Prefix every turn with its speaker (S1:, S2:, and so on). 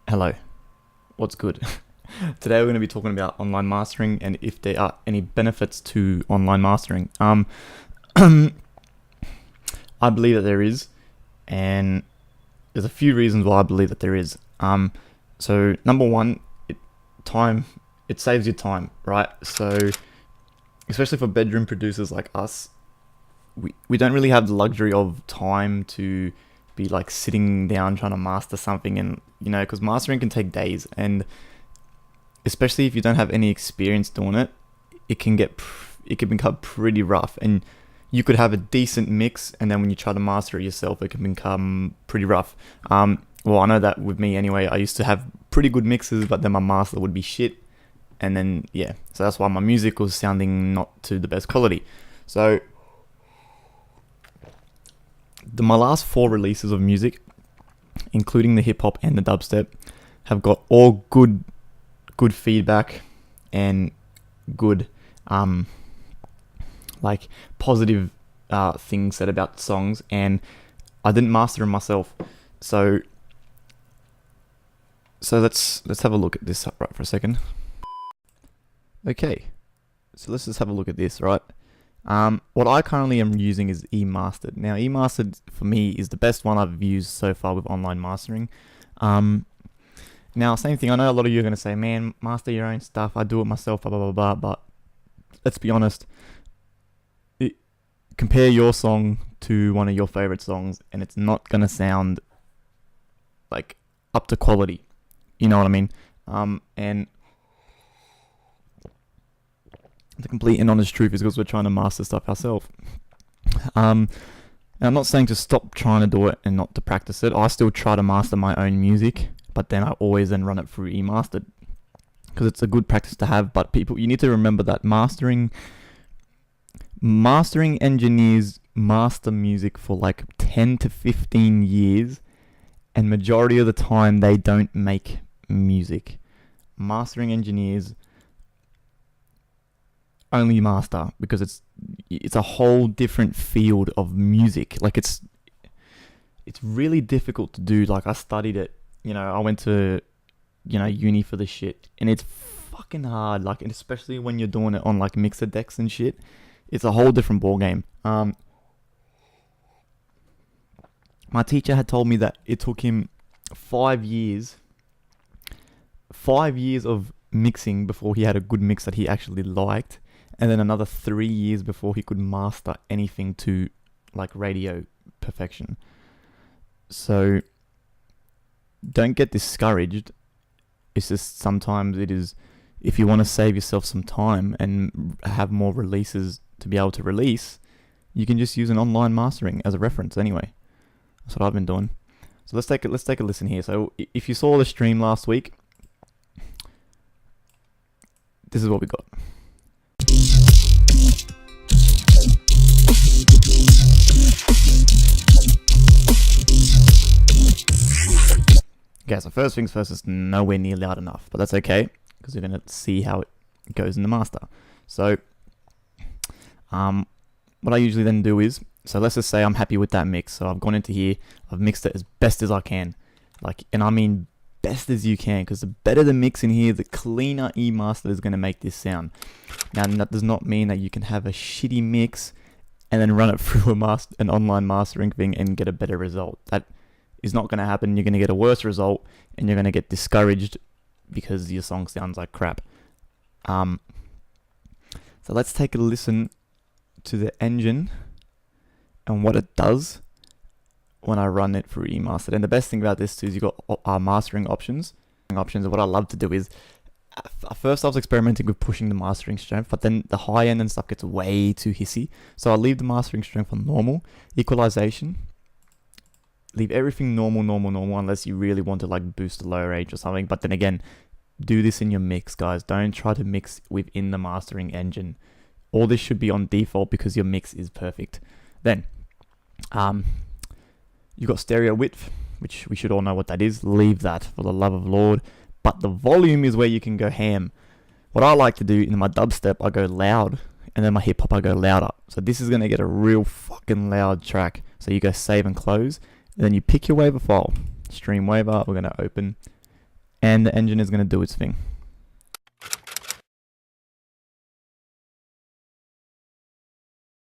S1: Hello, what's good? Today we're going to be talking about online mastering and if there are any benefits to online mastering. I believe that there is, and there's a few reasons why I believe that there is. So number one, it saves you time, right? So especially for bedroom producers like us, we don't really have the luxury of time to be like sitting down trying to master something, and because mastering can take days, and especially if you don't have any experience doing it, it can become pretty rough, and you could have a decent mix, and then when you try to master it yourself, it can become pretty rough. Well, I know that with me anyway. I used to have pretty good mixes, but then my master would be shit, and then so that's why my music was sounding not to the best quality. So my last 4 releases of music, including the hip hop and the dubstep, have got all good feedback and good like positive things said about songs, and I didn't master them myself. So let's have a look at this right for a second. Okay, so let's just have a look at this, right? What I currently am using is eMastered. Now, eMastered for me is the best one I've used so far with online mastering. Now, same thing. I know a lot of you are going to say, "Man, master your own stuff. I do it myself." Blah blah blah blah. But let's be honest. Compare your song to one of your favorite songs, and it's not going to sound like up to quality. You know what I mean? And the complete and honest truth is because we're trying to master stuff ourselves. And I'm not saying to stop trying to do it and not to practice it. I still try to master my own music, but then I always then run it through eMastered because it's a good practice to have. But you need to remember that mastering engineers master music for like 10 to 15 years, and majority of the time they don't make music. Mastering engineers only master because it's a whole different field of music. Like it's really difficult to do. Like I studied it, I went to uni for this shit, and it's fucking hard. Like, and especially when you're doing it on like mixer decks and shit, it's a whole different ball game. My teacher had told me that it took him 5 years of mixing before he had a good mix that he actually liked, and then another 3 years before he could master anything to like radio perfection. So don't get discouraged. It's just sometimes it is, if you want to save yourself some time and have more releases to be able to release, you can just use an online mastering as a reference anyway. That's what I've been doing. So let's take a listen here. So if you saw the stream last week, this is what we got. Okay, so first things first, it's nowhere near loud enough, but that's okay because you're going to see how it goes in the master. So what I usually then do is, so let's just say I'm happy with that mix. So I've gone into here, I've mixed it as best as I can. And I mean best as you can, because the better the mix in here, the cleaner eMastered is going to make this sound. Now, that does not mean that you can have a shitty mix and then run it through an online mastering thing and get a better result. That is not going to happen. You're going to get a worse result, and you're going to get discouraged because your song sounds like crap. So let's take a listen to the engine and what it does when I run it through eMastered. And the best thing about this too is you've got our mastering options. And what I love to do is, first I was experimenting with pushing the mastering strength, but then the high end and stuff gets way too hissy. So I leave the mastering strength on normal. Equalization, leave everything normal, unless you really want to like boost the low range or something. But then again, do this in your mix, guys. Don't try to mix within the mastering engine. All this should be on default because your mix is perfect. Then, you got stereo width, which we should all know what that is. Leave that for the love of Lord. But the volume is where you can go ham. What I like to do in my dubstep, I go loud, and then my hip hop, I go louder. So this is going to get a real fucking loud track. So you go save and close, and then you pick your waiver file. Stream waiver, we're going to open, and the engine is going to do its thing.